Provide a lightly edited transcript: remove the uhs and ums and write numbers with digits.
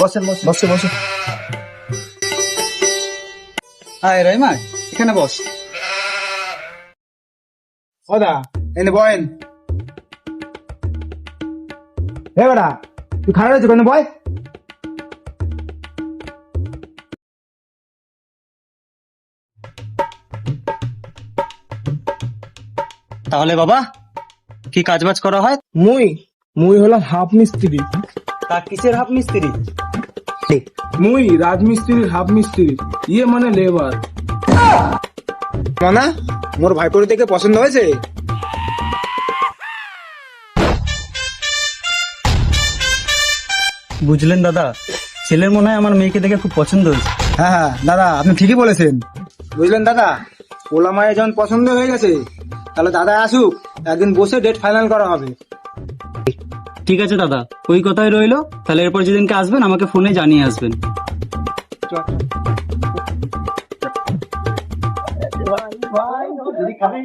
বসেন বসেন বসে বসে। আয় রহিমা, এখানে বস। ওদা এনে বয়েন। এ বেটা, তুই খারাপ হয়েছে কেন বয়? তাহলে বাবা কি কাজ বাজ করা হয়? মুই মুই হলাম হাফ মিস্ত্রি। তা কিসের হাফ মিস্ত্রি? মুই রাজমিস্ত্রির হাফ মিস্ত্রি, ইয়ে মানে লেবার। মানা মোর ভাইপোর থেকে পছন্দ হয়েছে? বুঝলেন দাদা, ছেলের মনে হয় আমার মেয়েকে দেখে খুব পছন্দ হয়েছে। হ্যাঁ হ্যাঁ দাদা, আপনি ঠিকই বলেছেন। বুঝলেন দাদা, ওলা মায়ের যখন পছন্দ হয়ে গেছে, তাহলে দাদা আসুক, একদিন বসে ডেট ফাইনাল করা হবে। ঠিক আছে দাদা, ওই কথাই রইলো। তাহলে এরপর যেদিনকে আসবেন আমাকে ফোনে জানিয়ে আসবেন। ভাই